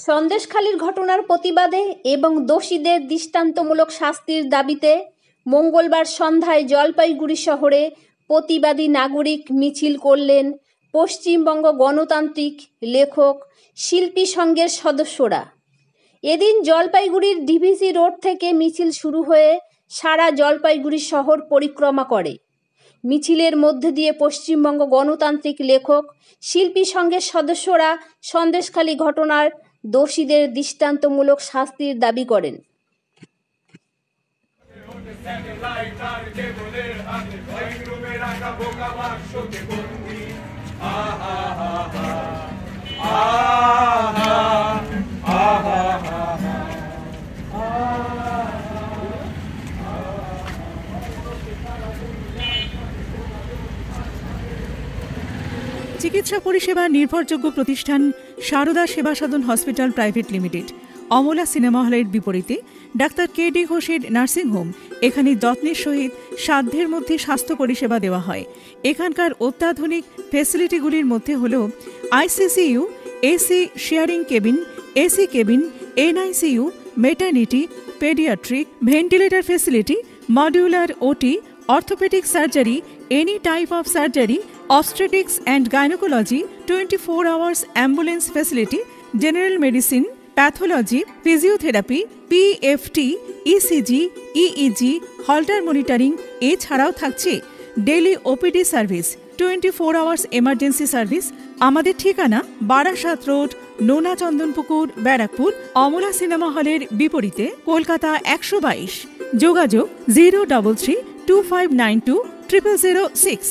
সন্দেশখালীর ঘটনার প্রতিবাদে এবং দোষীদের দৃষ্টান্তমূলক শাস্তির দাবিতে মঙ্গলবার সন্ধ্যায় জলপাইগুড়ি শহরে প্রতিবাদী নাগরিক মিছিল করলেন পশ্চিমবঙ্গ গণতান্ত্রিক লেখক শিল্পী সংঘের সদস্যরা। এদিন জলপাইগুড়ির ডিভিসি রোড থেকে মিছিল শুরু হয়ে সারা জলপাইগুড়ি শহর পরিক্রমা করে। মিছিলের মধ্যে দিয়ে পশ্চিমবঙ্গ গণতান্ত্রিক লেখক শিল্পী সংঘের সদস্যরা সন্দেশখালী ঘটনার দোষীদের দৃষ্টান্তমূলক শাস্তির দাবি করেন। চিকিৎসা পরিষেবা নির্ভরযোগ্য প্রতিষ্ঠান Sarada Seva Sadhan hospital private limited Amala cinema হলের বিপরীতে ডাক্তার কে.ডি. ঘোষের নার্সিংহোম। এখানে যত্নের সহিত সাধ্যের মধ্যে স্বাস্থ্য পরিষেবা দেওয়া হয়। এখানকার অত্যাধুনিক ফেসিলিটিগুলির মধ্যে হল ICCU, AC sharing cabin, AC cabin, NICU, maternity, paediatric, ventilator facility, modular OT, orthopaedic surgery, any type of surgery, obstetrics and gynecology, 24 hours ambulance facility, general medicine, pathology, physiotherapy, PFT, ECG, EEG, Holter monitoring এছাড়াও থাকছে daily OPD service, 24 hours emergency service. আমাদের ঠিকানা Barasat road, নোনা Chandanpukur, Barrackpore, Amala cinema হলের বিপরীতে, কলকাতা 122। যোগাযোগ 03325920006।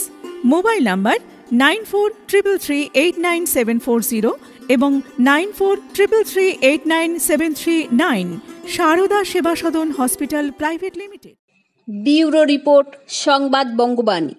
Mobile number 9433389740 এবং 9433389739। Sarada Seva Sadan hospital private limited. Bureau report, সংবাদ বঙ্গবাণী।